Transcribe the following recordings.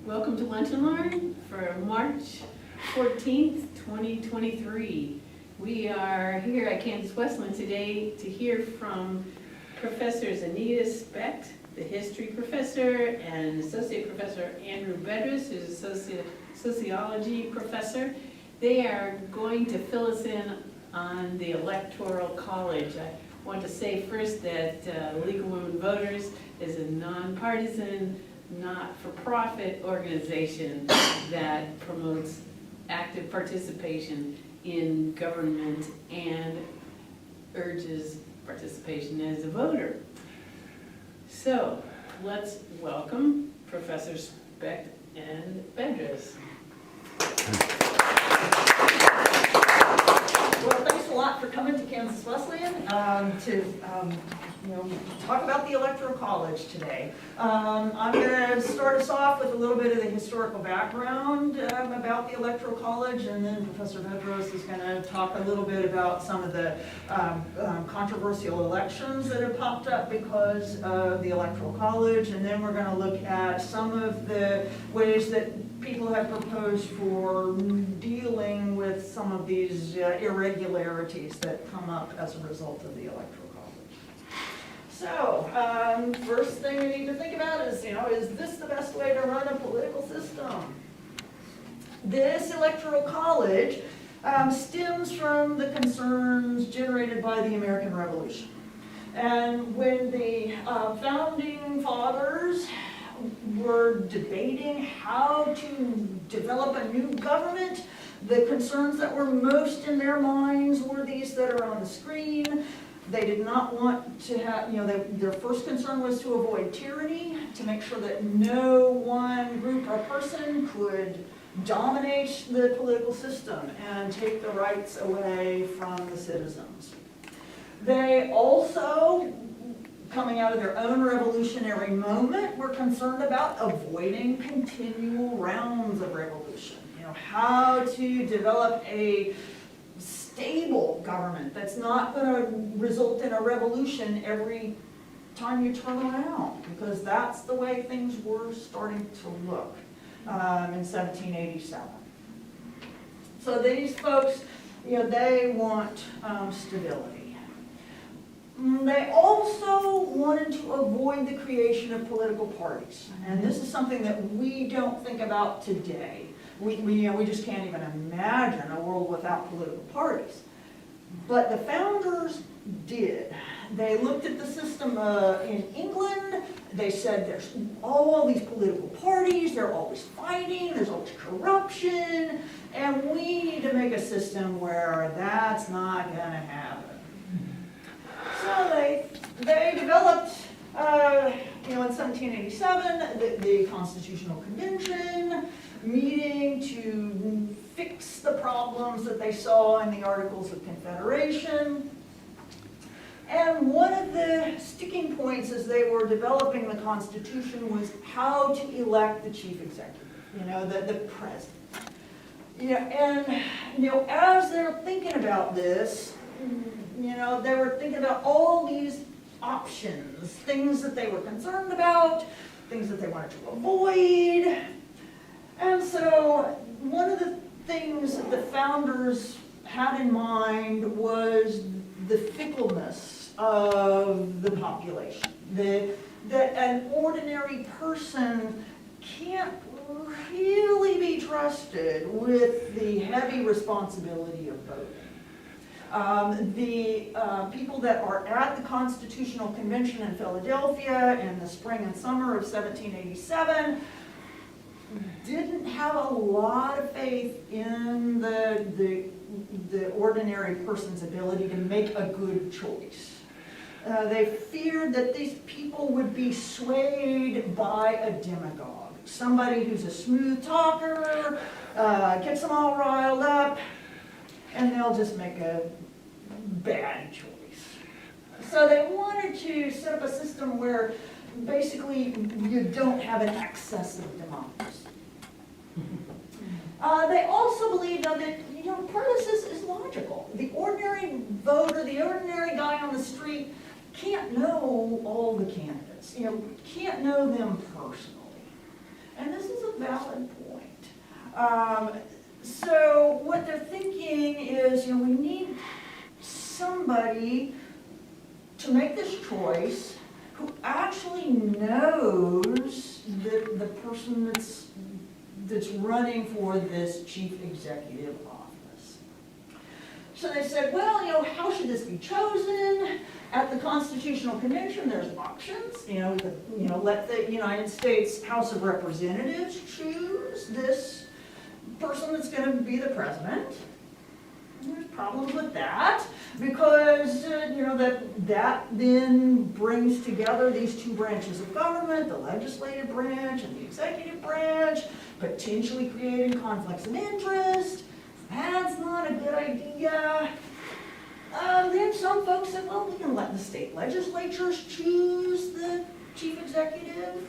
Welcome to Lunch and Learn for March 14th, 2023. We are here at Kansas Wesleyan today to hear from Professors Anita Specht, the history professor, and Associate Professor Andrew Bedrous, who's a sociology professor. They are going to fill us in on the Electoral College. I want to say first that League of Women Voters is a nonpartisan, not-for-profit organization that promotes active participation in government and urges participation as a voter. So let's welcome Professors Specht and Bedrous. Well, thanks a lot for coming to Kansas Wesleyan to talk about the Electoral College today. I'm going to start us off with a little bit of the historical background about the Electoral College, and then Professor Bedrous is going to talk a little bit about some of the controversial elections that have popped up because of the Electoral College, and then we're going to look at some of the ways that people have proposed for dealing with some of these irregularities that come up as a result of the Electoral College. So, first thing we need to think about is this the best way to run a political system? This Electoral College stems from the concerns generated by the American Revolution. And when the founding fathers were debating how to develop a new government, the concerns that were most in their minds were these that are on the screen. They did not want to have, their first concern was to avoid tyranny, to make sure that no one group or person could dominate the political system and take the rights away from the citizens. They also, coming out of their own revolutionary moment, were concerned about avoiding continual rounds of revolution. How to develop a stable government that's not going to result in a revolution every time you turn around, because that's the way things were starting to look in 1787. So these folks, they want stability. They also wanted to avoid the creation of political parties, and this is something that we don't think about today. We just can't even imagine a world without political parties. But the founders did. They looked at the system in England. They said there's all these political parties, they're always fighting, there's always corruption, and we need to make a system where that's not going to happen. So they developed, in 1787, the Constitutional Convention, meeting to fix the problems that they saw in the Articles of Confederation. And one of the sticking points as they were developing the Constitution was how to elect the chief executive, the president. As they're thinking about this, they were thinking about all these options, things that they were concerned about, things that they wanted to avoid. And so one of the things that the founders had in mind was the fickleness of the population. That an ordinary person can't really be trusted with the heavy responsibility of voting. The people that are at the Constitutional Convention in Philadelphia in the spring and summer of 1787 didn't have a lot of faith in the ordinary person's ability to make a good choice. They feared that these people would be swayed by a demagogue, somebody who's a smooth talker, gets them all riled up, and they'll just make a bad choice. So they wanted to set up a system where basically you don't have an excessive democracy. They also believed that part of this is logical. The ordinary voter, the ordinary guy on the street can't know all the candidates, can't know them personally. And this is a valid point. So what they're thinking is, we need somebody to make this choice who actually knows the person that's running for this chief executive office. So they said, well, how should this be chosen? At the Constitutional Convention, there's options. Let the United States House of Representatives choose this person that's going to be the president. There's problems with that because, that then brings together these two branches of government, the legislative branch and the executive branch, potentially creating conflicts of interest. That's not a good idea. Then some folks said, well, we can let the state legislatures choose the chief executive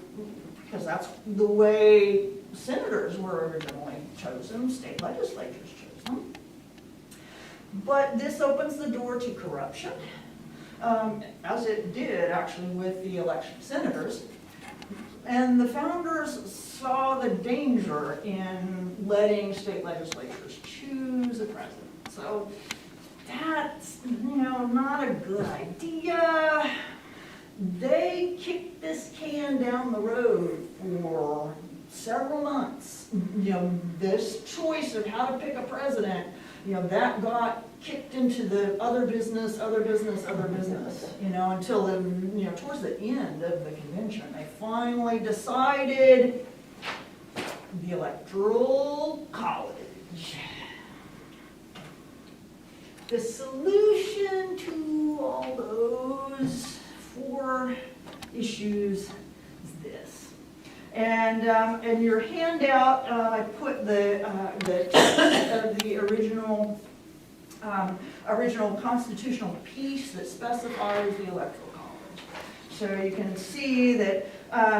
because that's the way senators were originally chosen, state legislatures chose them. But this opens the door to corruption, as it did actually with the election of senators. And the founders saw the danger in letting state legislatures choose a president. So that's, not a good idea. They kicked this can down the road for several months. This choice of how to pick a president, that got kicked into the other business, until towards the end of the convention, they finally decided the Electoral College. The solution to all those 4 issues is this. And in your handout, I put the text of the original constitutional piece that specifies the Electoral College. So you can see that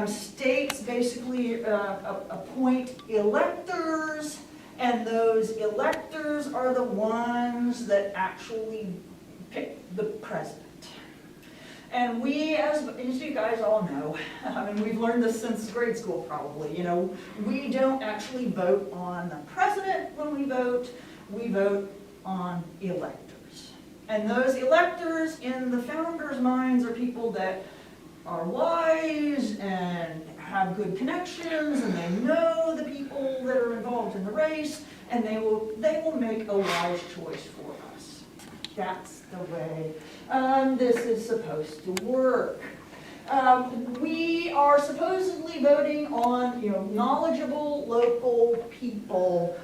states basically appoint electors, and those electors are the ones that actually pick the president. And we, as you guys all know, we've learned this since grade school probably, we don't actually vote on the president when we vote on electors. And those electors in the founders' minds are people that are wise and have good connections, and they know the people that are involved in the race, and they will make a wise choice for us. That's the way this is supposed to work. We are supposedly voting on knowledgeable local people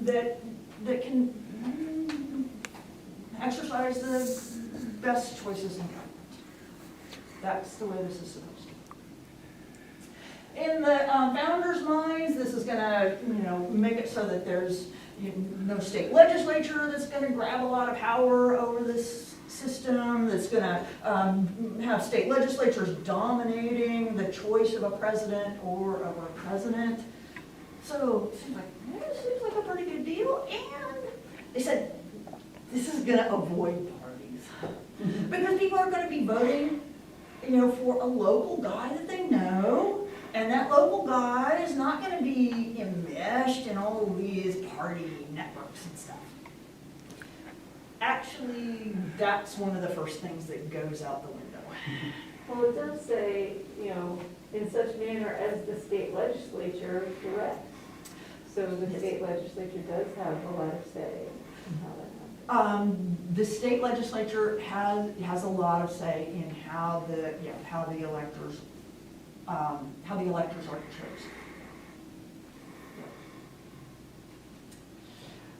that can exercise the best choices in government. That's the way this is supposed to work. In the founders' minds, this is going to make it so that there's no state legislature that's going to grab a lot of power over this system, that's going to have state legislatures dominating the choice of a president or of a president. So it seems like a pretty good deal. And they said this is going to avoid parties because people are going to be voting, for a local guy that they know. And that local guy is not going to be enmeshed in all of these party networks and stuff. Actually, that's one of the first things that goes out the window. Well, it does say, in such manner as the state legislature directs. So the state legislature does have a lot of say in how that happens. The state legislature has a lot of say in how the electors are chosen.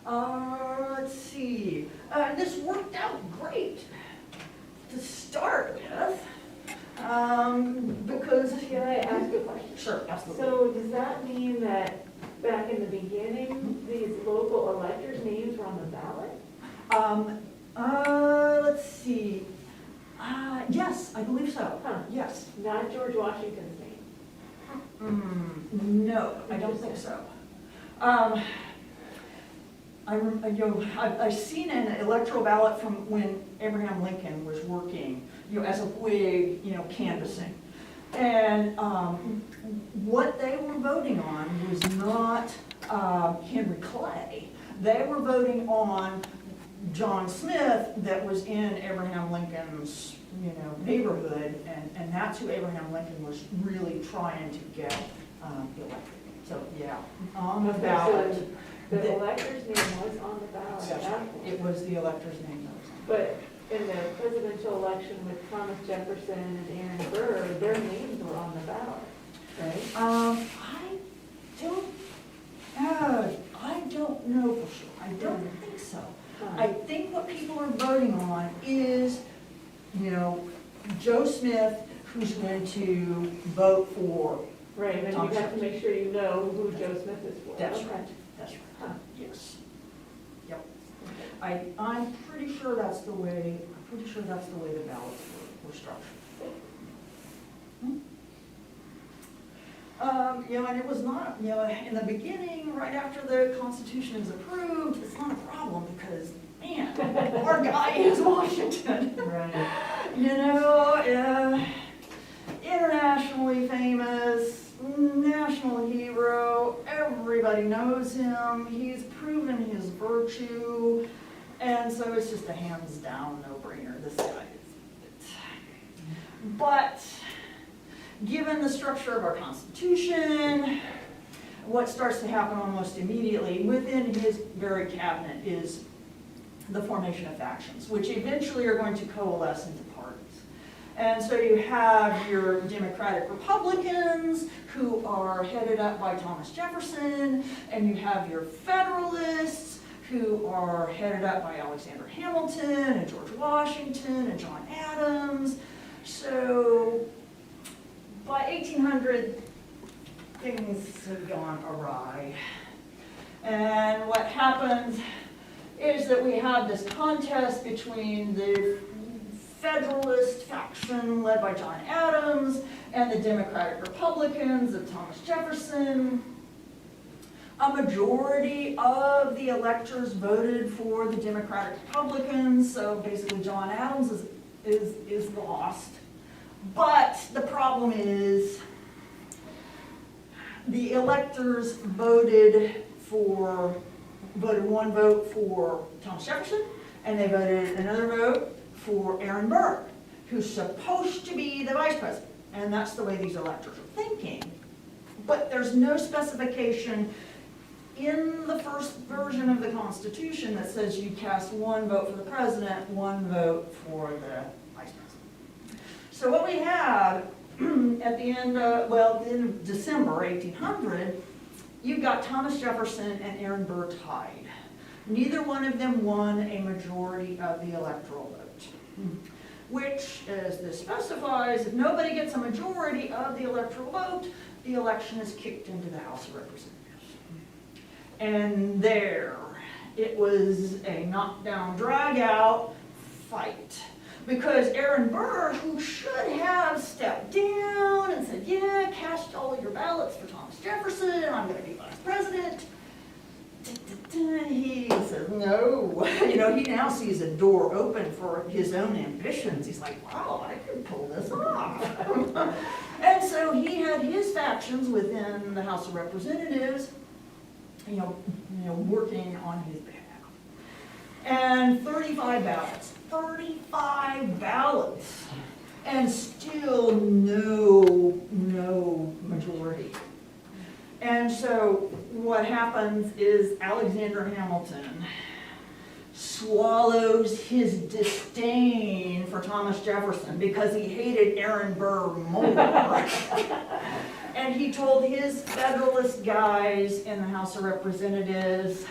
Let's see. This worked out great to start with, because Can I ask a question? Sure, absolutely. So does that mean that back in the beginning, these local electors' names were on the ballot? Let's see. Yes, I believe so. Huh. Yes. Not George Washington's name? No, I don't think so. I've seen an electoral ballot from when Abraham Lincoln was working, as a Whig, canvassing. And what they were voting on was not Henry Clay. They were voting on John Smith that was in Abraham Lincoln's, neighborhood, and that's who Abraham Lincoln was really trying to get elected. So, yeah, on the ballot. So the elector's name was on the ballot at That's that right. point. It was the elector's name that was on. But in the presidential election with Thomas Jefferson and Aaron Burr, their names were on the ballot, right? I don't know for sure. I don't think so. I think what people are voting on is, Joe Smith, who's going to vote for. Right, and you have to make sure you know who Joe Smith is for. That's Okay. right, that's right, Huh. yes. Yep. I'm pretty sure that's the way the ballots were structured. And it was not, in the beginning, right after the Constitution is approved, it's not a problem because, man, our guy is Washington. Right. Internationally famous, national hero, everybody knows him, he's proven his virtue, and so it's just a hands down no-brainer, this guy is it. But, given the structure of our Constitution, what starts to happen almost immediately within his very cabinet is the formation of factions, which eventually are going to coalesce into parties. And so you have your Democratic Republicans, who are headed up by Thomas Jefferson, and you have your Federalists, who are headed up by Alexander Hamilton, and George Washington, and John Adams. So, by 1800, things have gone awry. And what happens is that we have this contest between the Federalist faction led by John Adams and the Democratic Republicans of Thomas Jefferson. A majority of the electors voted for the Democratic Republicans, so basically John Adams is lost. But the problem is the electors voted one vote for Thomas Jefferson, and they voted another vote for Aaron Burr, who's supposed to be the vice president. And that's the way these electors are thinking. But there's no specification in the first version of the Constitution that says you cast one vote for the president, one vote for the vice president. So what we have at the end of December 1800, you've got Thomas Jefferson and Aaron Burr tied. Neither one of them won a majority of the electoral vote, which, as this specifies, if nobody gets a majority of the electoral vote, the election is kicked into the House of Representatives. And there, it was a knockdown, drag-out fight. Because Aaron Burr, who should have stepped down and said, yeah, cast all of your ballots for Thomas Jefferson, I'm going to be vice president, he says, no. He now sees a door open for his own ambitions. He's like, wow, I can pull this off. And so he had his factions within the House of Representatives, working on his behalf. And 35 ballots, and still no majority. And so what happens is Alexander Hamilton swallows his disdain for Thomas Jefferson because he hated Aaron Burr more. And he told his Federalist guys in the House of Representatives,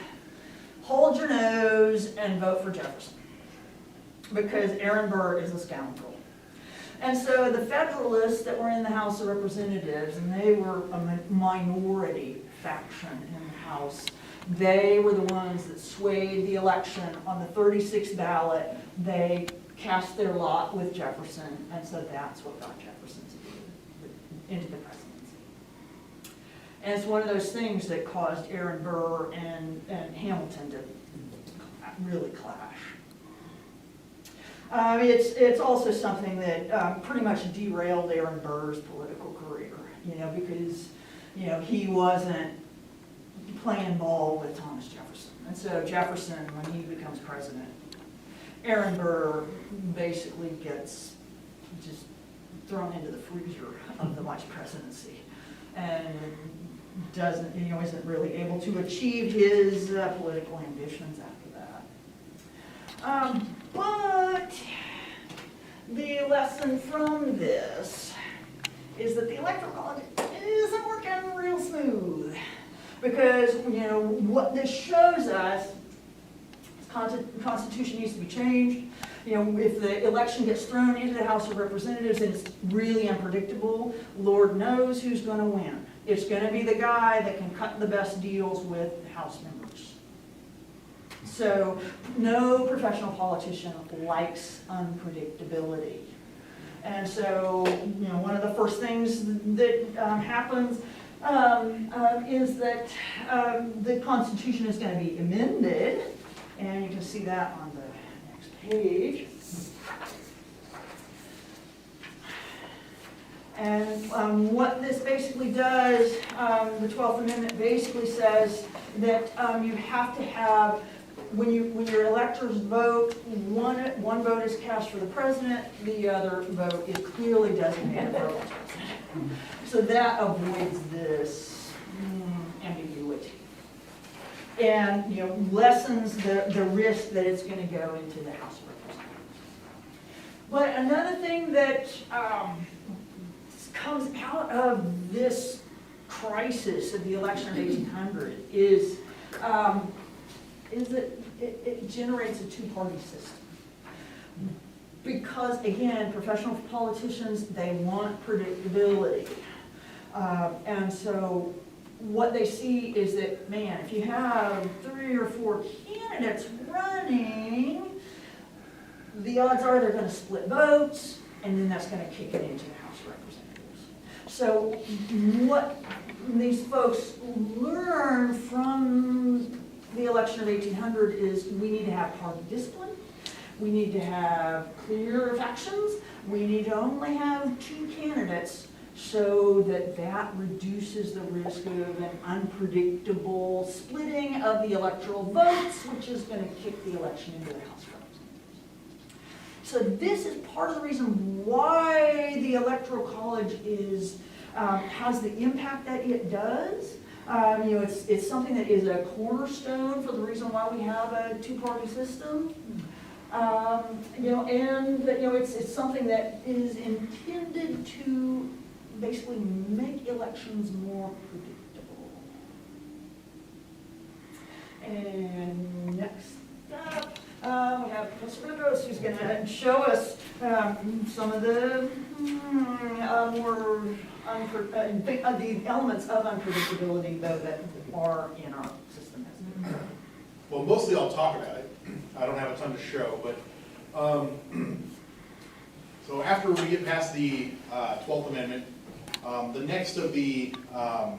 hold your nose and vote for Jefferson, because Aaron Burr is a scoundrel. And so the Federalists that were in the House of Representatives, and they were a minority faction in the House, they were the ones that swayed the election. On the 36th ballot, they cast their lot with Jefferson, and so that's what got Jefferson into the presidency. And it's one of those things that caused Aaron Burr and Hamilton to really clash. It's also something that pretty much derailed Aaron Burr's political career, because, he wasn't playing ball with Thomas Jefferson. And so Jefferson, when he becomes president, Aaron Burr basically gets just thrown into the freezer of the vice presidency and isn't really able to achieve his political ambitions after that. But the lesson from this is that the Electoral College isn't working real smooth. Because, what this shows us, the Constitution needs to be changed. If the election gets thrown into the House of Representatives and it's really unpredictable, Lord knows who's going to win. It's going to be the guy that can cut the best deals with the House members. So no professional politician likes unpredictability. And so, one of the first things that happens is that the Constitution is going to be amended, and you can see that on the next page. And what this basically does, the 12th Amendment basically says that you have to have, when your electors vote, one vote is cast for the president, the other vote is clearly designated for the president. So that avoids this ambiguity. And lessens the risk that it's going to go into the House of Representatives. But another thing that comes out of this crisis of the election of 1800 is that it generates a two-party system. Because, again, professional politicians, they want predictability. And so what they see is that, man, if you have 3 or 4 candidates running, the odds are they're going to split votes, and then that's going to kick it into the House of Representatives. So what these folks learn from the election of 1800 is we need to have party discipline. We need to have clear factions. We need to only have 2 candidates so that reduces the risk of an unpredictable splitting of the electoral votes, which is going to kick the election into the House of Representatives. So this is part of the reason why the Electoral College has the impact that it does. It's something that is a cornerstone for the reason why we have a 2-party system. It's something that is intended to basically make elections more predictable. And next up, we have Professor Bedrous, who's going to show us some of the the elements of unpredictability, though, that are in our system. Well, mostly I'll talk about it. I don't have a ton to show, but so after we get past the 12th Amendment, the next of the, the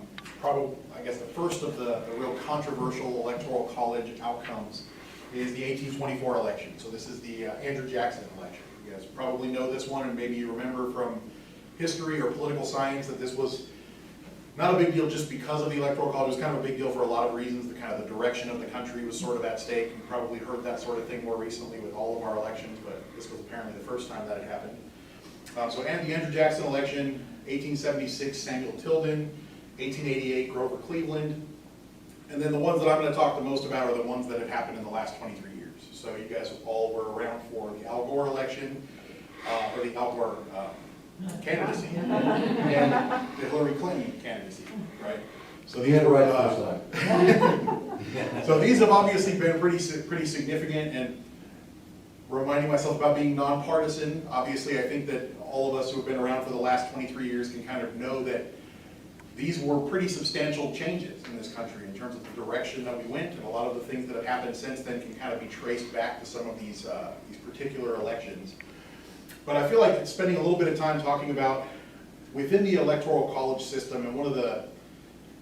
first of the real controversial Electoral College outcomes is the 1824 election. So this is the Andrew Jackson election. You guys probably know this one, and maybe you remember from history or political science that this was not a big deal just because of the Electoral College. It was kind of a big deal for a lot of reasons. The direction of the country was sort of at stake. You probably heard that sort of thing more recently with all of our elections, but this was apparently the first time that it happened. So the Andrew Jackson election, 1876, Samuel Tilden, 1888, Grover Cleveland, and then the ones that I'm going to talk the most about are the ones that have happened in the last 23 years. So you guys all were around for the Al Gore election, or the Al Gore candidacy, and the Hillary Clinton candidacy, right? So these are so these have obviously been pretty significant, and reminding myself about being nonpartisan. Obviously, I think that all of us who have been around for the last 23 years can kind of know that these were pretty substantial changes in this country in terms of the direction that we went, and a lot of the things that have happened since then can kind of be traced back to some of these particular elections. But I feel like spending a little bit of time talking about within the Electoral College system, and one of the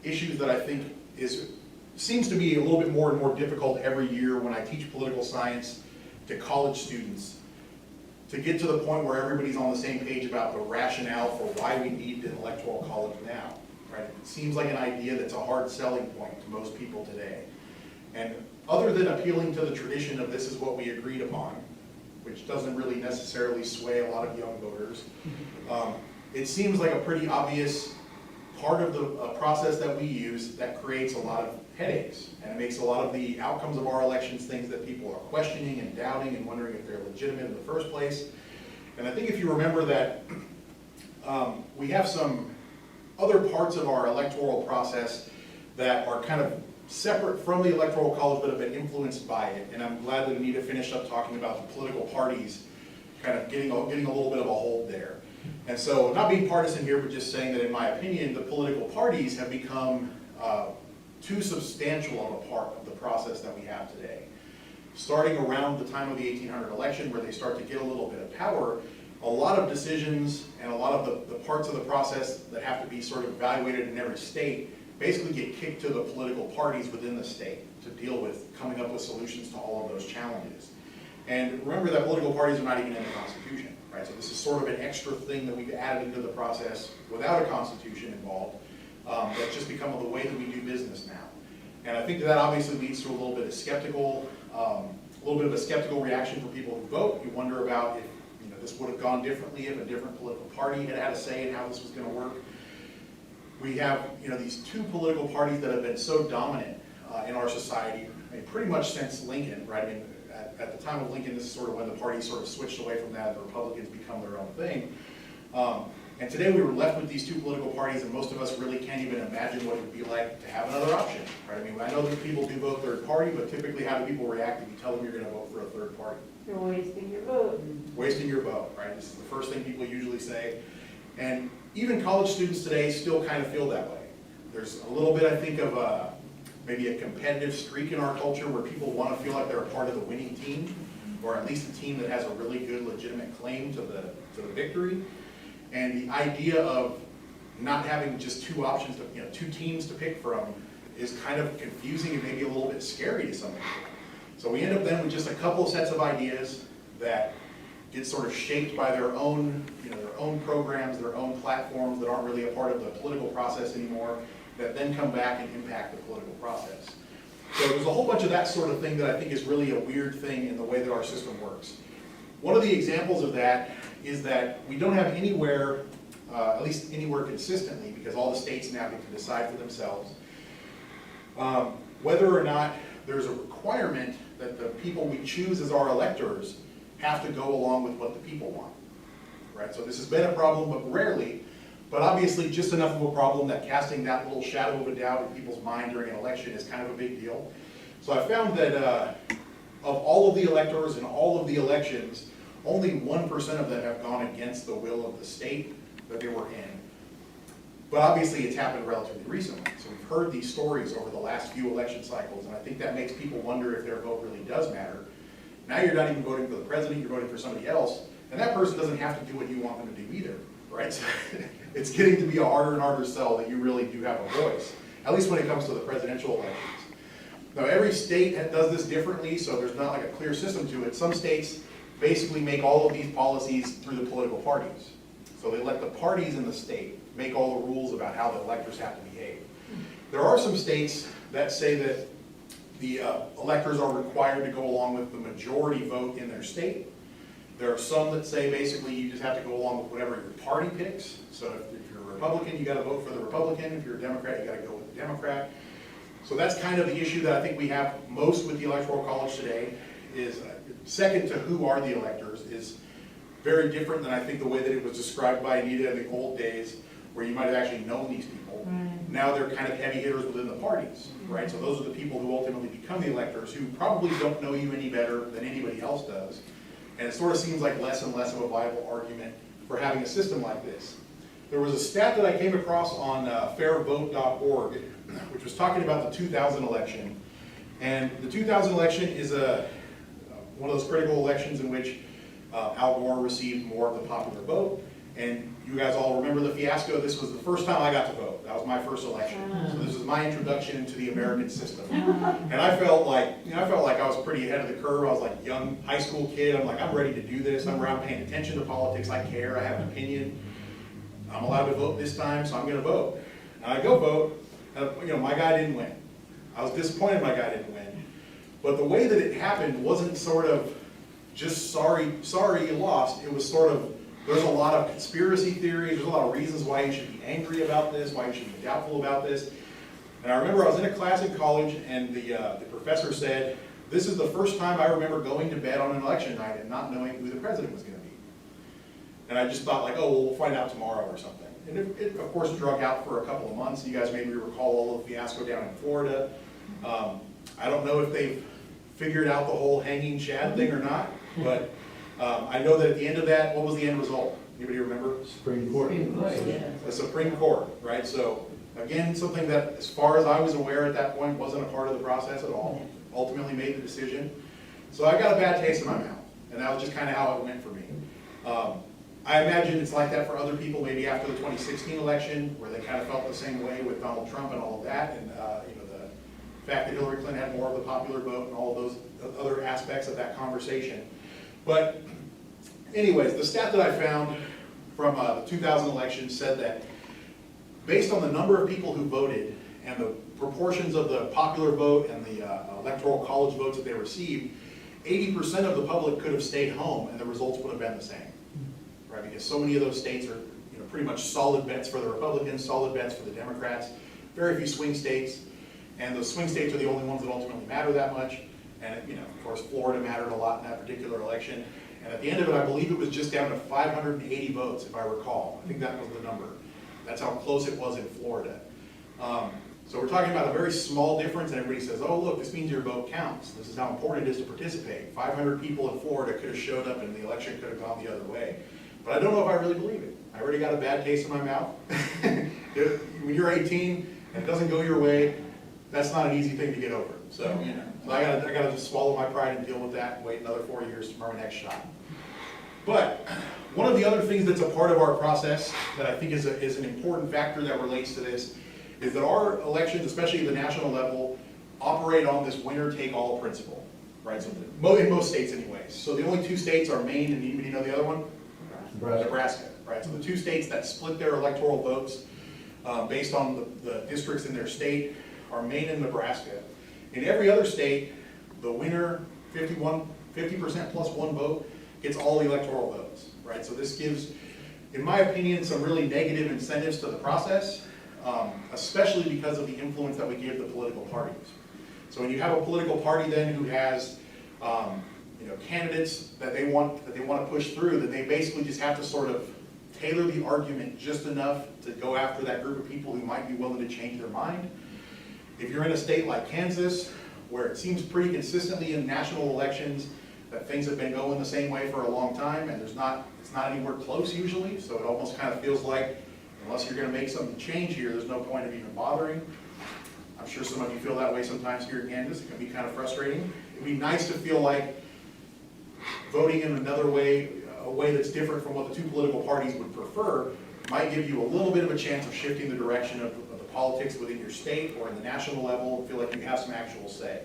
issues that I think seems to be a little bit more and more difficult every year when I teach political science to college students, to get to the point where everybody's on the same page about the rationale for why we need an electoral college now, right? It seems like an idea that's a hard selling point to most people today. And other than appealing to the tradition of this is what we agreed upon, which doesn't really necessarily sway a lot of young voters, it seems like a pretty obvious part of the process that we use that creates a lot of headaches, and it makes a lot of the outcomes of our elections things that people are questioning and doubting and wondering if they're legitimate in the first place. And I think if you remember that we have some other parts of our electoral process that are kind of separate from the Electoral College but have been influenced by it, and I'm glad that Anita finished up talking about the political parties kind of getting a little bit of a hold there. And so, not being partisan here, but just saying that in my opinion, the political parties have become too substantial of a part of the process that we have today. Starting around the time of the 1800 election, where they start to get a little bit of power, a lot of decisions and a lot of the parts of the process that have to be sort of evaluated in every state basically get kicked to the political parties within the state to deal with coming up with solutions to all of those challenges. And remember that political parties are not even in the Constitution, right? So this is sort of an extra thing that we've added into the process without a Constitution involved. That's just become the way that we do business now. And I think that obviously leads to a little bit of a skeptical reaction for people who vote. You wonder about if this would have gone differently if a different political party had had a say in how this was going to work. We have these two political parties that have been so dominant in our society, I mean, pretty much since Lincoln, right? I mean, at the time of Lincoln, this is sort of when the parties sort of switched away from that, and the Republicans become their own thing. And today we were left with these two political parties, and most of us really can't even imagine what it would be like to have another option, right? I mean, I know that people do vote third party, but typically how do people react if you tell them you're going to vote for a third party? You're wasting your vote. Wasting your vote, right? This is the first thing people usually say. And even college students today still kind of feel that way. There's a little bit, I think, of maybe a competitive streak in our culture where people want to feel like they're a part of the winning team, or at least a team that has a really good, legitimate claim to the victory. And the idea of not having just two options, two teams to pick from, is kind of confusing and maybe a little bit scary to some people. So we end up then with just a couple of sets of ideas that get sort of shaped by their own programs, their own platforms that aren't really a part of the political process anymore, that then come back and impact the political process. So there's a whole bunch of that sort of thing that I think is really a weird thing in the way that our system works. One of the examples of that is that we don't have anywhere, at least anywhere consistently, because all the states now get to decide for themselves, whether or not there's a requirement that the people we choose as our electors have to go along with what the people want, right? So this has been a problem, but rarely, but obviously just enough of a problem that casting that little shadow of a doubt in people's mind during an election is kind of a big deal. So I found that of all of the electors in all of the elections, only 1% of them have gone against the will of the state that they were in. But obviously it's happened relatively recently. So we've heard these stories over the last few election cycles, and I think that makes people wonder if their vote really does matter. Now you're not even voting for the president, you're voting for somebody else, and that person doesn't have to do what you want them to do either, right? So it's getting to be a harder and harder sell that you really do have a voice, at least when it comes to the presidential elections. Now every state does this differently, so there's not like a clear system to it. Some states basically make all of these policies through the political parties. So they let the parties in the state make all the rules about how the electors have to behave. There are some states that say that the electors are required to go along with the majority vote in their state. There are some that say basically you just have to go along with whatever your party picks. So if you're a Republican, you got to vote for the Republican. If you're a Democrat, you got to go with the Democrat. So that's kind of the issue that I think we have most with the Electoral College today. Is second to who are the electors is very different than I think the way that it was described by Anita in the old days, where you might have actually known these people. Right. Now they're kind of heavy hitters within the parties, right? So those are the people who ultimately become the electors, who probably don't know you any better than anybody else does. And it sort of seems like less and less of a viable argument for having a system like this. There was a stat that I came across on fairvote.org, which was talking about the 2000 election. And the 2000 election is one of those critical elections in which Al Gore received more of the popular vote, And you guys all remember the fiasco. This was the first time I got to vote. That was my first election. So this was my introduction to the American system. And I felt like, I was pretty ahead of the curve. I was like a young high school kid. I'm like, I'm ready to do this. I'm around paying attention to politics. I care. I have an opinion. I'm allowed to vote this time, so I'm going to vote. And I go vote, and my guy didn't win. I was disappointed my guy didn't win. But the way that it happened wasn't sort of just sorry you lost. It was sort of, there's a lot of conspiracy theories, there's a lot of reasons why you should be angry about this, why you should be doubtful about this. And I remember I was in a class in college, and the professor said, this is the first time I remember going to bed on an election night and not knowing who the president was going to be. And I just thought like, oh, well, we'll find out tomorrow or something. And it of course, drug out for a couple of months. You guys maybe recall all the fiasco down in Florida. I don't know if they've figured out the whole hanging Chad thing or not, but I know that at the end of that, what was the end result? Anybody remember? Supreme Court. The Supreme Court, right? So again, something that, as far as I was aware at that point, wasn't a part of the process at all. Ultimately made the decision. So I got a bad taste in my mouth, and that was just kind of how it went for me. I imagine it's like that for other people, maybe after the 2016 election, where they kind of felt the same way with Donald Trump and all of that, and the fact that Hillary Clinton had more of the popular vote and all of those other aspects of that conversation. But anyways, the stat that I found from the 2000 election said that based on the number of people who voted and the proportions of the popular vote and the Electoral College votes that they received, 80% of the public could have stayed home and the results would have been the same. Right? Because so many of those states are pretty much solid bets for the Republicans, solid bets for the Democrats, very few swing states, and those swing states are the only ones that ultimately matter that much. And of course, Florida mattered a lot in that particular election. And at the end of it, I believe it was just down to 580 votes, if I recall. I think that was the number. That's how close it was in Florida. So we're talking about a very small difference, and everybody says, oh, look, this means your vote counts. This is how important it is to participate. 500 people in Florida could have showed up and the election could have gone the other way. But I don't know if I really believe it. I already got a bad taste in my mouth. When you're 18 and it doesn't go your way, that's not an easy thing to get over. So, so I gotta just swallow my pride and deal with that and wait another 4 years for my next shot. But one of the other things that's a part of our process that I think is an important factor that relates to this is that our elections, especially at the national level, operate on this winner-take-all principle, right? So in most states anyways. So the only two states are Maine, and anybody know the other one? Nebraska, right? So the two states that split their electoral votes based on the districts in their state are Maine and Nebraska. In every other state, the winner, 50% plus one vote, gets all the electoral votes, right? So this gives, in my opinion, some really negative incentives to the process, especially because of the influence that we give the political parties. So when you have a political party then who has candidates that they want to push through, that they basically just have to sort of tailor the argument just enough to go after that group of people who might be willing to change their mind. If you're in a state like Kansas, where it seems pretty consistently in national elections that things have been going the same way for a long time, and it's not anywhere close usually, so it almost kind of feels like, unless you're going to make some change here, there's no point of even bothering. I'm sure some of you feel that way sometimes here in Kansas. It can be kind of frustrating. It'd be nice to feel like voting in another way, a way that's different from what the two political parties would prefer, might give you a little bit of a chance of shifting the direction of the politics within your state or in the national level and feel like you have some actual say.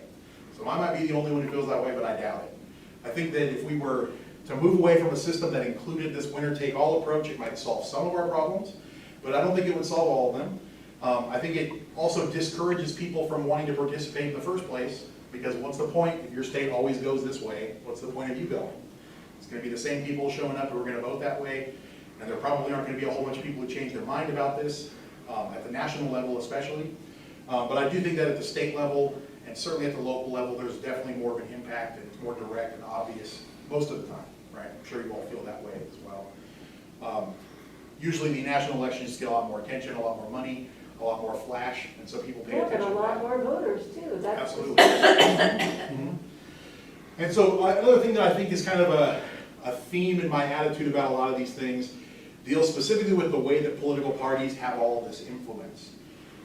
So I might be the only one who feels that way, but I doubt it. I think that if we were to move away from a system that included this winner-take-all approach, it might solve some of our problems, but I don't think it would solve all of them. I think it also discourages people from wanting to participate in the first place, because what's the point if your state always goes this way? What's the point of you going? It's going to be the same people showing up who are going to vote that way, and there probably aren't going to be a whole bunch of people who change their mind about this, at the national level especially. But I do think that at the state level, and certainly at the local level, there's definitely more of an impact, and it's more direct and obvious most of the time, right? I'm sure you all feel that way as well. Usually the national elections get a lot more attention, a lot more money, a lot more flash, and so people pay attention to that. And a lot more voters too. That's Absolutely. And so another thing that I think is kind of a theme in my attitude about a lot of these things deals specifically with the way that political parties have all of this influence.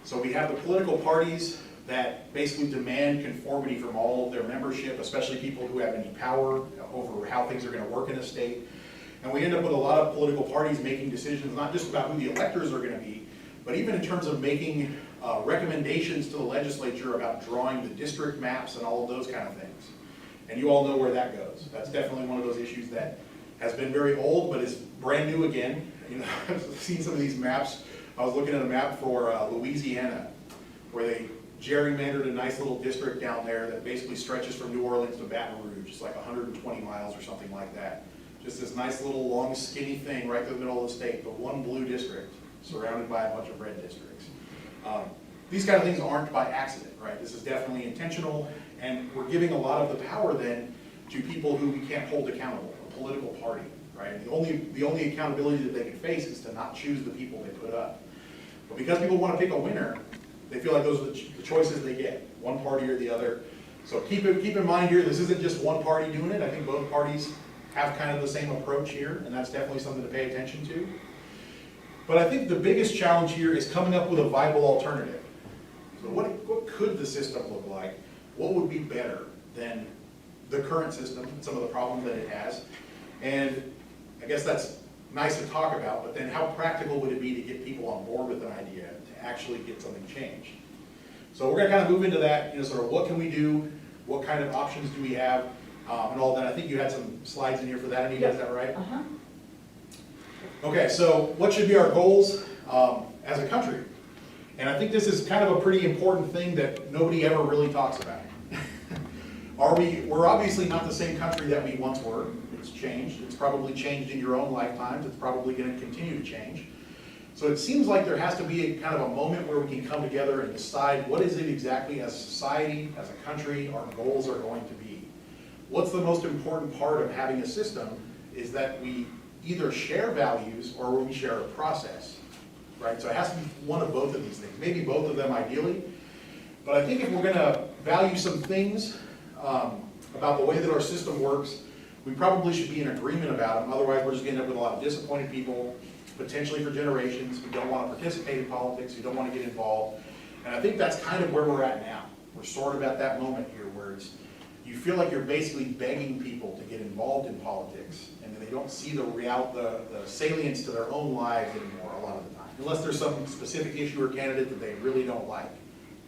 So we have the political parties that basically demand conformity from all of their membership, especially people who have any power over how things are going to work in a state. And we end up with a lot of political parties making decisions, not just about who the electors are gonna be, but even in terms of making recommendations to the legislature about drawing the district maps and all of those kind of things. And you all know where that goes. That's definitely one of those issues that has been very old, but is brand new again. You know, I've seen some of these maps. I was looking at a map for Louisiana, where they gerrymandered a nice little district down there that basically stretches from New Orleans to Baton Rouge. It's like 120 miles or something like that. Just this nice little long skinny thing right through the middle of the state, but one blue district surrounded by a bunch of red districts. These kind of things aren't by accident, right? This is definitely intentional, and we're giving a lot of the power then to people who we can't hold accountable, a political party, right? The only accountability that they can face is to not choose the people they put up. But because people want to pick a winner, they feel like those are the choices they get, one party or the other. So keep in mind here, this isn't just one party doing it. I think both parties have kind of the same approach here, and that's definitely something to pay attention to. But I think the biggest challenge here is coming up with a viable alternative. So what could the system look like? What would be better than the current system and some of the problems that it has? And I guess that's nice to talk about, but then how practical would it be to get people on board with an idea to actually get something changed? So we're gonna kind of move into that, sort of what can we do? What kind of options do we have? And all that. I think you had some slides in here for that, Anita, is that right? Uh-huh. Okay, so what should be our goals as a country? And I think this is kind of a pretty important thing that nobody ever really talks about. We're obviously not the same country that we once were. It's changed. It's probably changed in your own lifetimes. It's probably going to continue to change. So it seems like there has to be a kind of a moment where we can come together and decide what is it exactly as a society, as a country, our goals are going to be. What's the most important part of having a system is that we either share values or we share a process, right? So it has to be one of both of these things, maybe both of them ideally. But I think if we're gonna value some things about the way that our system works, we probably should be in agreement about them. Otherwise, we're just gonna end up with a lot of disappointed people, potentially for generations, who don't wanna participate in politics, who don't wanna get involved. And I think that's kind of where we're at now. We're sort of at that moment here where you feel like you're basically begging people to get involved in politics, and they don't see the salience to their own lives anymore a lot of the time, unless there's some specific issue or candidate that they really don't like.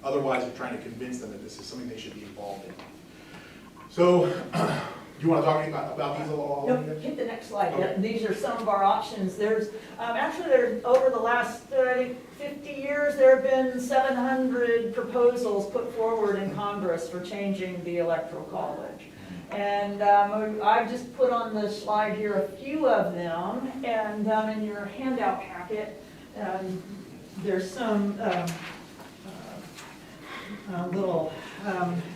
Otherwise, they're trying to convince them that this is something they should be involved in. So, do you want to talk about these a little? Nope, hit the next slide. Okay. Yeah, these are some of our options. There's over the last 50 years, there have been 700 proposals put forward in Congress for changing the Electoral College. And I've just put on the slide here a few of them, and in your handout packet, there's some little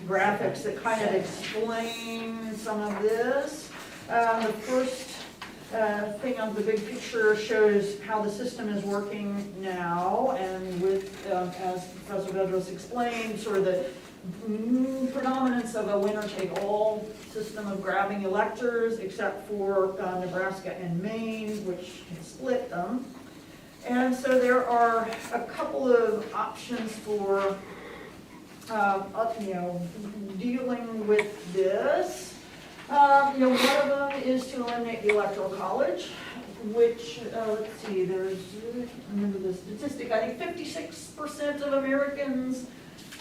graphics that kind of explain some of this. The first thing on the big picture shows how the system is working now, and with, as Professor Bedrous explained, sort of the predominance of a winner-take-all system of grabbing electors, except for Nebraska and Maine, which can split them. And so there are a couple of options for dealing with this. One of them is to eliminate the Electoral College, which, let's see, remember the statistic, I think 56% of Americans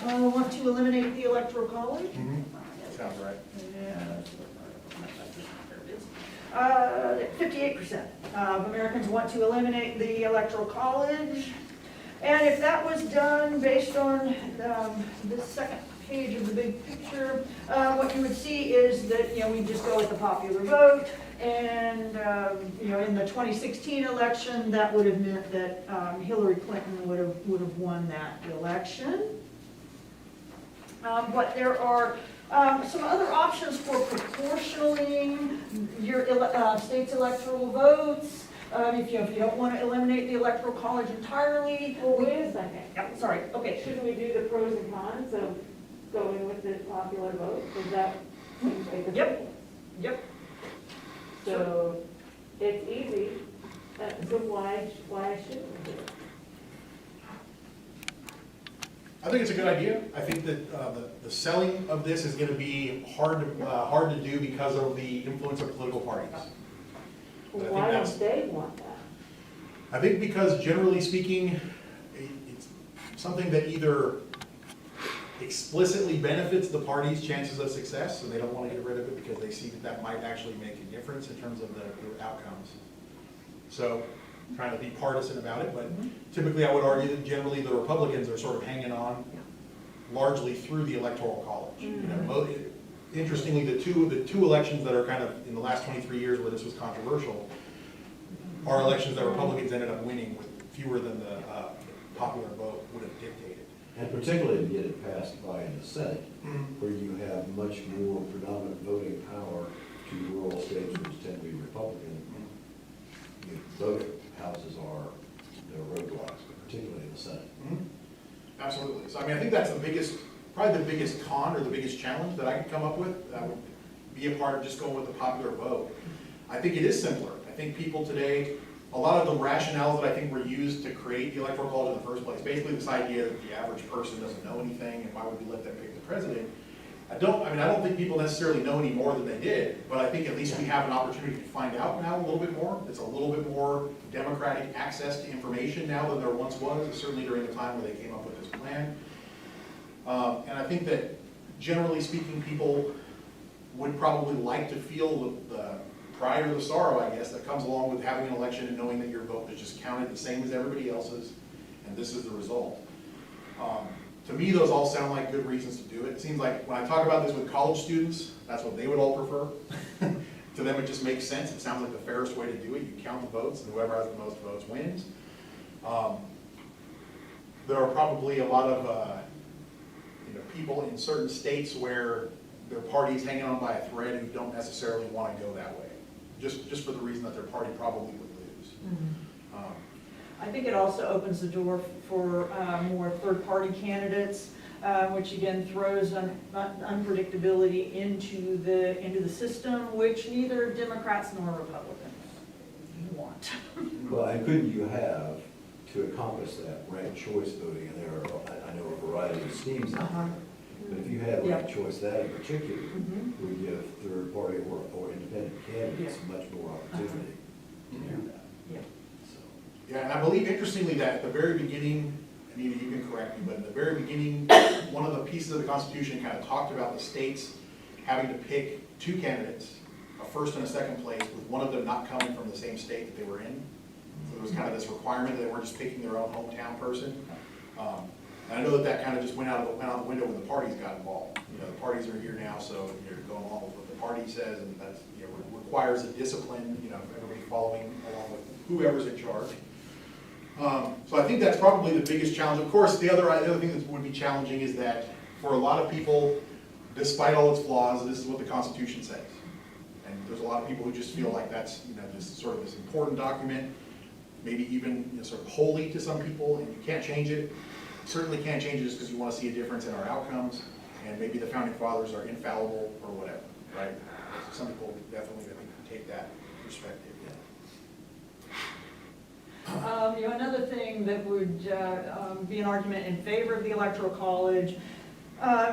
want to eliminate the Electoral College. Mm-hmm. Sounds right. Yeah, 58% of Americans want to eliminate the Electoral College. And if that was done based on this second page of the big picture, what you would see is that, we just go with the popular vote. And, in the 2016 election, that would have meant that Hillary Clinton would have won that election. But there are some other options for proportionaling your state's electoral votes. If you don't want to eliminate the Electoral College entirely. Well, wait a second. Yep, sorry, okay. Shouldn't we do the pros and cons of going with the popular vote? Does that make a difference? Yep. So it's easy, so why shouldn't we do it? I think it's a good idea. I think that the selling of this is going to be hard to do because of the influence of political parties. But I think Why that's- don't they want that? I think because generally speaking, it's something that either explicitly benefits the party's chances of success, and they don't want to get rid of it because they see that that might actually make a difference in terms of the outcomes. So, trying to be partisan about it, but typically I would argue that generally the Republicans are sort of hanging on largely through the Electoral College. You know, interestingly, the two elections that are kind of in the last 23 years where this was controversial are elections that Republicans ended up winning with fewer than the popular vote would have dictated. And particularly to get it passed by in the Senate, where you have much more predominant voting power to rural states which tend to be Republican. Both houses are, there are roadblocks, but particularly in the Senate. Absolutely. So I mean, I think that's the biggest, probably the biggest con or the biggest challenge that I could come up with. That would be a part of just going with the popular vote. I think it is simpler. I think people today, a lot of the rationales that I think were used to create the Electoral College in the first place, basically this idea that the average person doesn't know anything and why would we let them pick the president? I don't think people necessarily know any more than they did, but I think at least we have an opportunity to find out now a little bit more. It's a little bit more democratic access to information now than there once was, certainly during the time where they came up with this plan. And I think that generally speaking, people would probably like to feel the pride or the sorrow, I guess, that comes along with having an election and knowing that your vote is just counted the same as everybody else's, and this is the result. To me, those all sound like good reasons to do it. It seems like when I talk about this with college students, that's what they would all prefer. To them, it just makes sense. It sounds like the fairest way to do it. You count the votes, and whoever has the most votes wins. There are probably a lot of people in certain states where their party's hanging on by a thread who don't necessarily want to go that way, just for the reason that their party probably would lose. I think it also opens the door for more third-party candidates, which again throws unpredictability into the system, which neither Democrats nor Republicans want. Well, and couldn't you have, to accomplish that, ranked choice voting, and there are, I know, a variety of schemes out there. But if you had ranked choice, that in particular would give third-party or independent candidates much more opportunity to do that. Yeah. So. Yeah, and I believe interestingly that at the very beginning, Anita, you can correct me, but in the very beginning, one of the pieces of the Constitution kind of talked about the states having to pick two candidates, a first and a second place, with one of them not coming from the same state that they were in. So there was kind of this requirement that they weren't just picking their own hometown person. And I know that kind of just went out the window when the parties got involved. The parties are here now, so you're going along with what the party says, and that's requires a discipline. Everybody following along with whoever's in charge. So I think that's probably the biggest challenge. Of course, the other thing that would be challenging is that for a lot of people, despite all its flaws, this is what the Constitution says. And there's a lot of people who just feel like that's just sort of this important document, maybe even sort of holy to some people, and you can't change it. You certainly can't change it just because you want to see a difference in our outcomes, and maybe the Founding Fathers are infallible or whatever, right? Some people definitely, I think, take that perspective. Another thing that would be an argument in favor of the Electoral College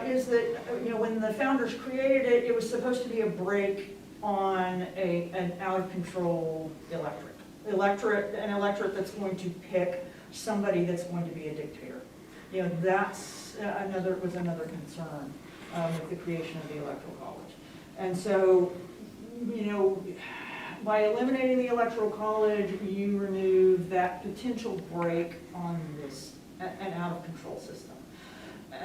is that when the founders created it, it was supposed to be a break on an out-of-control electorate, an electorate that's going to pick somebody that's going to be a dictator. That's another concern with the creation of the Electoral College. And so, by eliminating the Electoral College, you remove that potential break on an out-of-control system.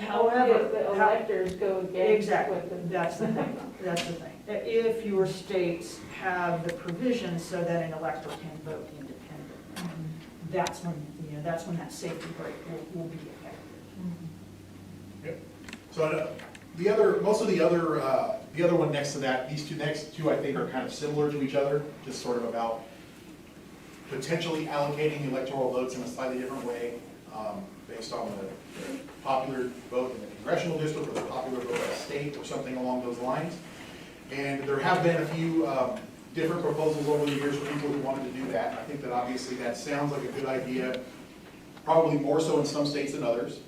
However, The electors go against exactly, what the. that's the thing. That's the thing. If your states have the provision so that an elector can vote independently, that's when that safety break will be effective. Yep. So the other one next to that, these next two I think are kind of similar to each other, just sort of about potentially allocating electoral votes in a slightly different way based on the popular vote in the congressional district or the popular vote in the state or something along those lines. And there have been a few different proposals over the years for people who wanted to do that. I think that obviously that sounds like a good idea, probably more so in some states than others,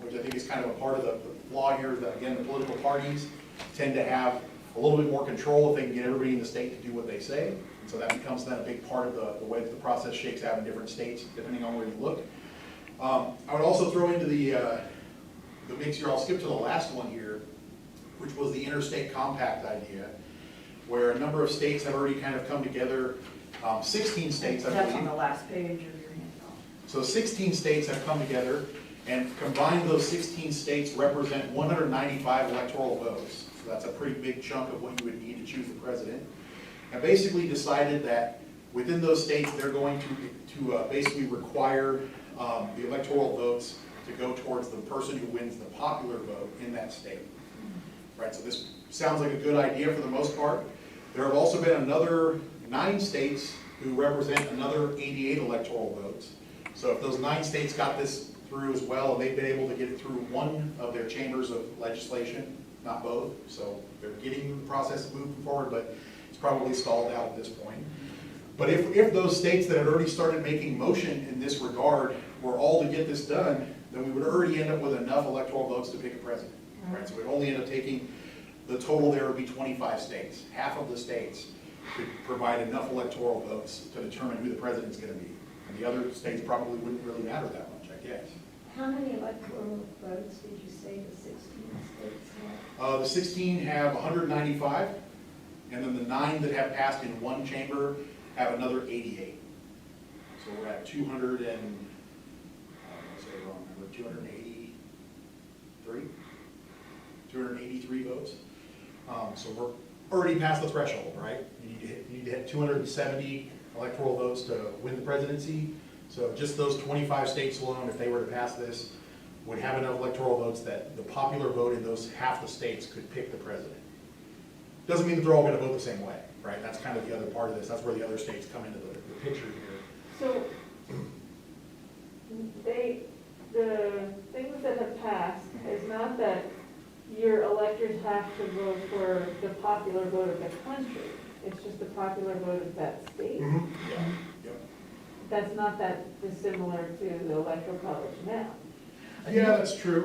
which I think is kind of a part of the flaw here is that, again, the political parties tend to have a little bit more control if they can get everybody in the state to do what they say. So that becomes then a big part of the way that the process shakes out in different states, depending on where you look. I would also throw into the mix here, I'll skip to the last one here, which was the interstate compact idea, where a number of states have already kind of come together. 16 states, I believe. That's on the last page of your handout. So 16 states have come together, and combined those 16 states represent 195 electoral votes. So that's a pretty big chunk of what you would need to choose the president. And basically decided that within those states, they're going to basically require the electoral votes to go towards the person who wins the popular vote in that state. Right, so this sounds like a good idea for the most part. There have also been another 9 states who represent another 88 electoral votes. So if those 9 states got this through as well, and they've been able to get it through one of their chambers of legislation, not both, so they're getting the process moving forward, but it's probably stalled out at this point. But if those states that had already started making motion in this regard were all to get this done, then we would already end up with enough electoral votes to pick a president. Right, so we'd only end up taking, the total there would be 25 states. Half of the states could provide enough electoral votes to determine who the president's going to be. And the other states probably wouldn't really matter that much, I guess. How many electoral votes did you say the 16 states had? The 16 have 195, and then the 9 that have passed in one chamber have another 88. So we're at 200 and, let's say wrong number, 283 votes. So we're already past the threshold, right? You need to hit 270 electoral votes to win the presidency. So just those 25 states alone, if they were to pass this, would have enough electoral votes that the popular vote in those half the states could pick the president. Doesn't mean that they're all going to vote the same way, right? That's kind of the other part of this. That's where the other states come into the picture here. So, the things that have passed is not that your electors have to vote for the popular vote of the country. It's just the popular vote of that state. Yeah. Yep. That's not that dissimilar to the Electoral College now. Yeah, that's true.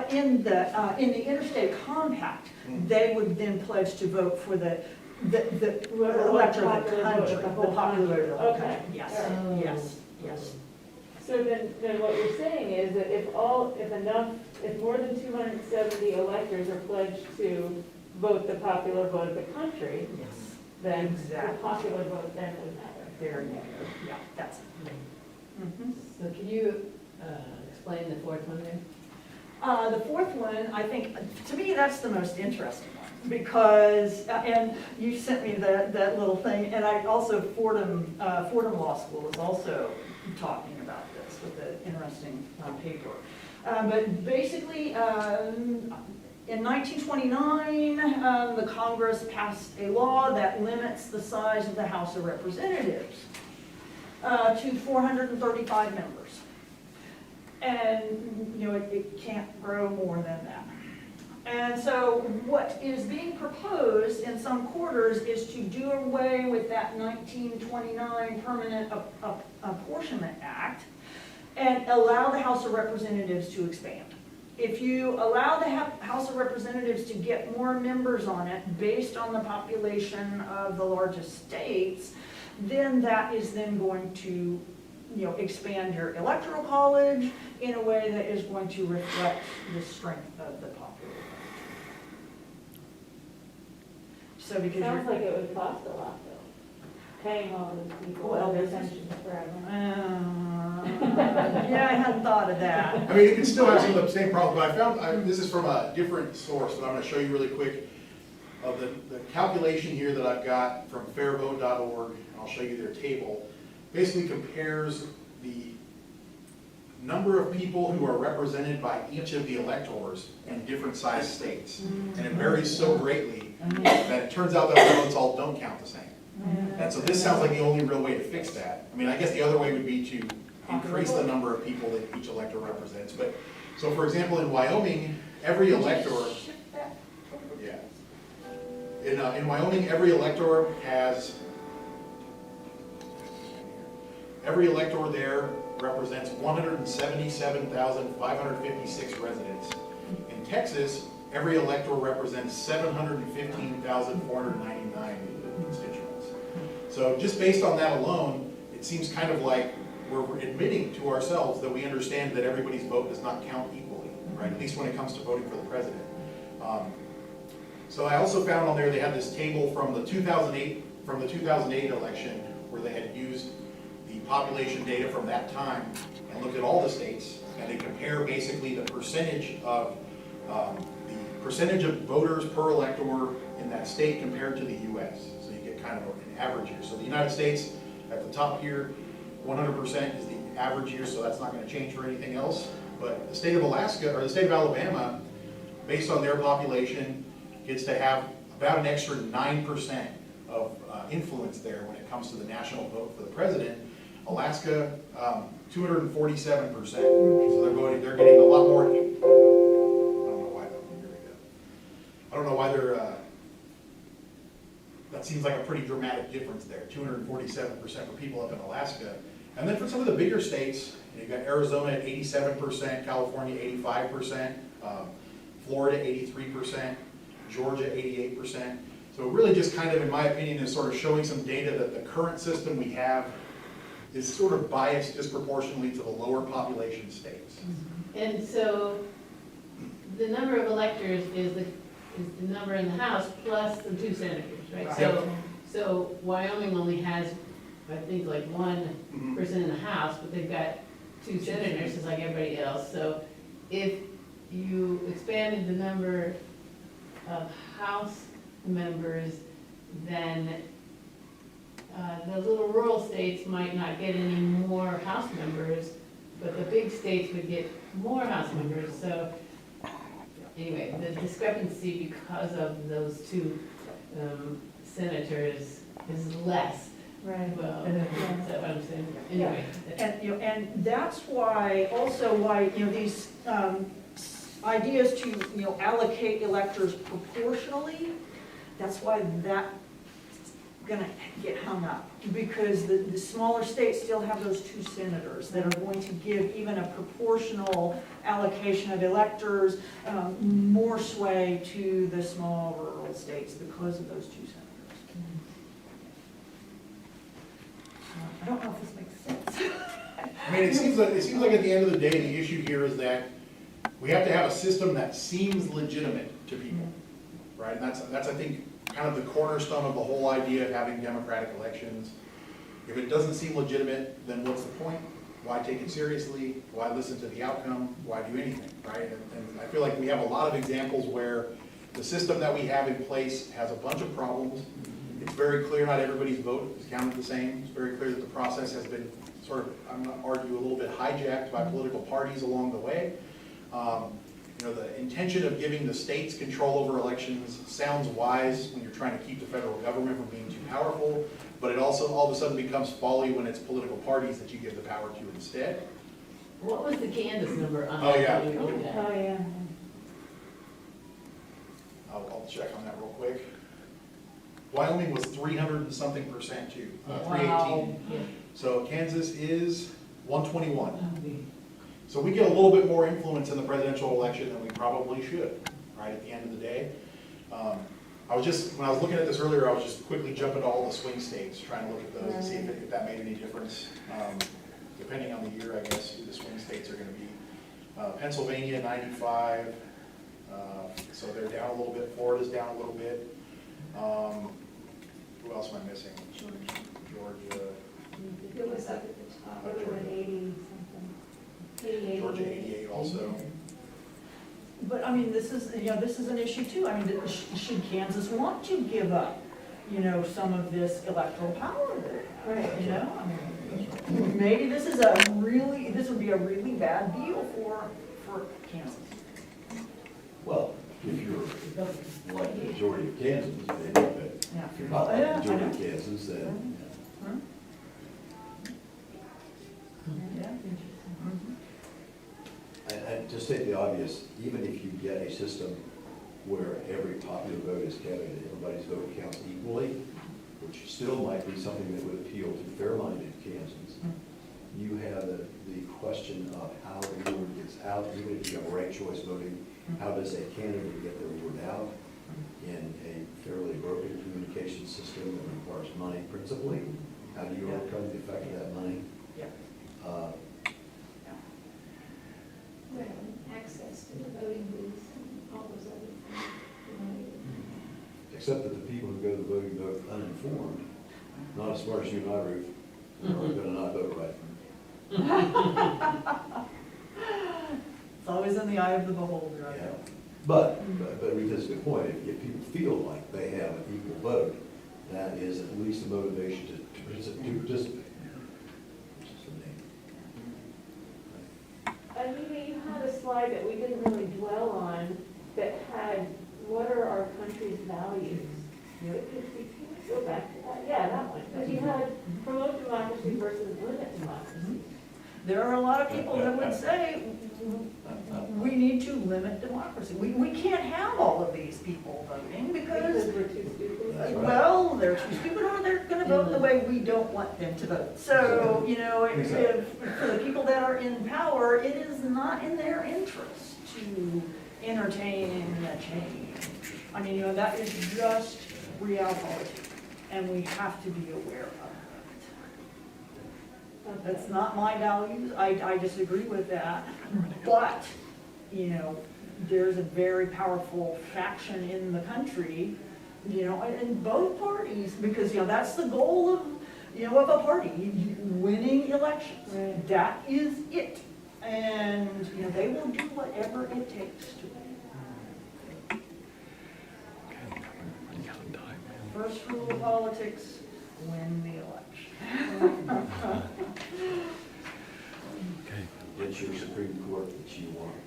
In the interstate compact, they would then pledge to vote for the electorate of the country, the popular vote of the country. Yes, yes. So then what you're saying is that if more than 270 electors are pledged to vote the popular vote of the country, Yes. then Exactly. the popular vote then would matter. There you go. Yeah, that's it. Mhm. So can you explain the fourth one there? The fourth one, I think, to me, that's the most interesting one, because, and you sent me that little thing, and I also, Fordham Law School is also talking about this with an interesting paper. But basically, in 1929, the Congress passed a law that limits the size of the House of Representatives to 435 members. And, you know, it can't grow more than that. And so what is being proposed in some quarters is to do away with that 1929 Permanent Apportionment Act and allow the House of Representatives to expand. If you allow the House of Representatives to get more members on it based on the population of the largest states, then that is then going to, you know, expand your electoral college in a way that is going to reflect the strength of the popular vote. So because Sounds like it would cost a lot though, paying all those people, Well, their this is- pensions forever. yeah, I hadn't thought of that. I mean, it can still have some of the same problems, but I found, this is from a different source, but I'm going to show you really quick of the calculation here that I've got from fairvote.org, and I'll show you their table, basically compares the number of people who are represented by each of the electors in different sized states. And it varies so greatly that it turns out that the votes all don't count the same. And so this sounds like the only real way to fix that. I mean, I guess the other way would be to increase the number of people that each elector represents. But, so for example, in Wyoming, every elector, yeah. In Wyoming, every elector there represents 177,556 residents. In Texas, every elector represents 715,499 constituents. So just based on that alone, it seems kind of like we're admitting to ourselves that we understand that everybody's vote does not count equally, right? At least when it comes to voting for the president. So I also found on there they had this table from the 2008 election where they had used the population data from that time and looked at all the states, and they compare basically the percentage of voters per elector in that state compared to the U.S. So you get kind of an average here. So the United States at the top here, 100% is the average year, so that's not going to change for anything else. But the state of Alaska, or the state of Alabama, based on their population, gets to have about an extra 9% of influence there when it comes to the national vote for the president. Alaska, 247%. So they're getting a lot more. I don't know why they're, that seems like a pretty dramatic difference there, 247% for people up in Alaska. And then for some of the bigger states, you've got Arizona at 87%, California 85%, Florida 83%, Georgia 88%. So it really just kind of, in my opinion, is sort of showing some data that the current system we have is sort of biased disproportionately to the lower population states. And so the number of electors is the number in the House plus the 2 senators, right? Right. So Wyoming only has, I think, like 1 person in the House, but they've got 2 senators, just like everybody else. So if you expanded the number of House members, then the little rural states might not get any more House members, but the big states would get more House members. So anyway, the discrepancy because of those 2 senators is less. Right. Well, is that what I'm saying? Anyway. And that's why, also why, these ideas to, allocate electors proportionally, that's why that's gonna get hung up. Because the smaller states still have those 2 senators that are going to give even a proportional allocation of electors more sway to the small rural states because of those 2 senators. I don't know if this makes sense. I mean, it seems like at the end of the day, the issue here is that we have to have a system that seems legitimate to people, right? And that's I think, kind of the cornerstone of the whole idea of having democratic elections. If it doesn't seem legitimate, then what's the point? Why take it seriously? Why listen to the outcome? Why do anything, right? And I feel like we have a lot of examples where the system that we have in place has a bunch of problems. It's very clear not everybody's vote is counted the same. It's very clear that the process has been sort of, I'm going to argue, a little bit hijacked by political parties along the way. The intention of giving the states control over elections sounds wise when you're trying to keep the federal government from being too powerful, but it also all of a sudden becomes folly when it's political parties that you give the power to instead. What was the Kansas number on Oh, that? yeah. when we were doing that? Oh, yeah. I'll check on that real quick. Wyoming was 300 and something percent too, Wow. 318. Yeah. So Kansas is 121. So we get a little bit more influence in the presidential election than we probably should, right, at the end of the day. When I was looking at this earlier, I was just quickly jumping to all the swing states, trying to look at those and see if that made any difference. Depending on the year, I guess, who the swing states are gonna be. Pennsylvania, 95, so they're down a little bit. Florida's down a little bit. Who else am I missing? Georgia. It was up at the top, it was 80 something. Georgia 88 also. But I mean, this is an issue too. I mean, should Kansas want to give up, some of this electoral power that it has, I mean, maybe this would be a really bad deal for Kansas. Well, if you're like the majority of Kansans, maybe, but Yeah. if you're not like Yeah, the majority I of know. Kansans, then. Yeah. And just take the obvious, even if you get a system where every popular vote is counted and everybody's vote counts equally, which still might be something that would appeal to fair-minded Kansans, you have the question of how the word gets out, even if you have ranked choice voting, how does a candidate get their word out in a fairly broken communication education system that requires money principally. How do you overcome the effect of that money? Yeah. Uh, Well, access to the voting booths and all those other things. Except that the people who go to the voting booth uninformed, not as smart as you and I, Ruth, are gonna not vote right. It's always in the eye of the beholder, I Yeah. know. But Ruth has a good point. If people feel like they have an equal vote, that is at least a motivation to participate. Which is the main. Anita, you had a slide that we didn't really dwell on that had, what are our country's values? Could we go back to that? Yeah, that one. Because you had promote democracy versus limit democracy. There are a lot of people that would say, we need to limit democracy. We can't have all of these people voting Because because, we're too stupid. That's right. well, they're too stupid or they're gonna vote the way we don't want them to vote. So, you know, Exactly. for the people that are in power, it is not in their interest to entertain a change. I mean, you know, that is just reality, and we have to be aware of it. That's not my values, I disagree with that, but, you know, there's a very powerful faction in the country, you know, in both parties, because, you know, that's the goal of, you know, of a party, winning elections. Right. That is it, and, you know, they will do whatever it takes to win. First rule of politics, win the election. It's your Supreme Court that you want.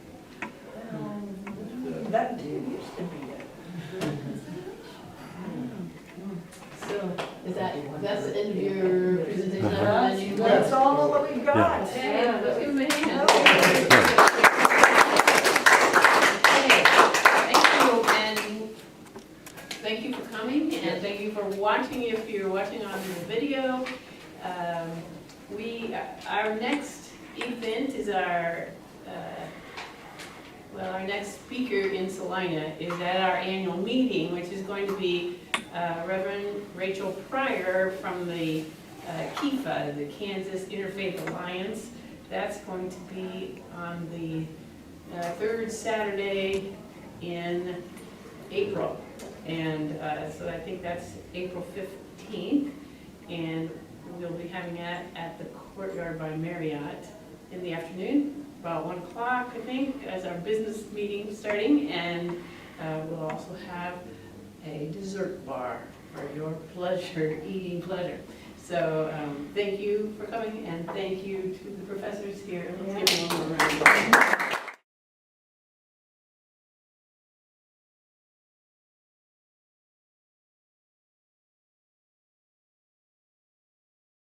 That did used to be it. So, that's the end of your presentation? That's all that we've got. Okay, let's give him a hand. Thank you for coming, and thank you for watching, if you're watching on the video. Our next event is our next speaker in Salina is at our annual meeting, which is going to be Reverend Rachel Pryor from the KIFA, the Kansas Interfaith Alliance. That's going to be on the third Saturday in April. And so I think that's April 15th. And we'll be having that at the Courtyard by Marriott in the afternoon, about 1 o'clock, I think, as our business meeting starting. And we'll also have a dessert bar for your pleasure, eating pleasure. So thank you for coming, and thank you to the professors here. Let's give them a round.